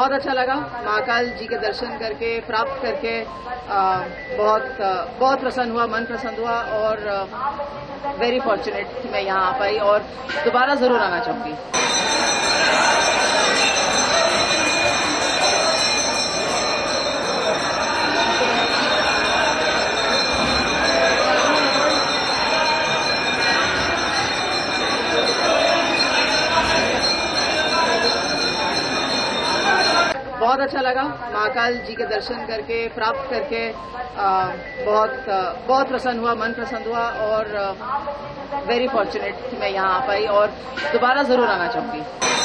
बहुत अच्छा लगा महाकाल जी के दर्शन करके, प्राप्त करके बहुत प्रसन्न हुआ, मन प्रसन्न हुआ और वेरी फॉर्चुनेट मैं यहाँ आ पाई और दोबारा जरूर आना चाहूंगी। बहुत अच्छा लगा महाकाल जी के दर्शन करके, प्राप्त करके बहुत प्रसन्न हुआ, मन प्रसन्न हुआ और वेरी फॉर्चुनेट मैं यहाँ आ पाई और दोबारा जरूर आना चाहूंगी।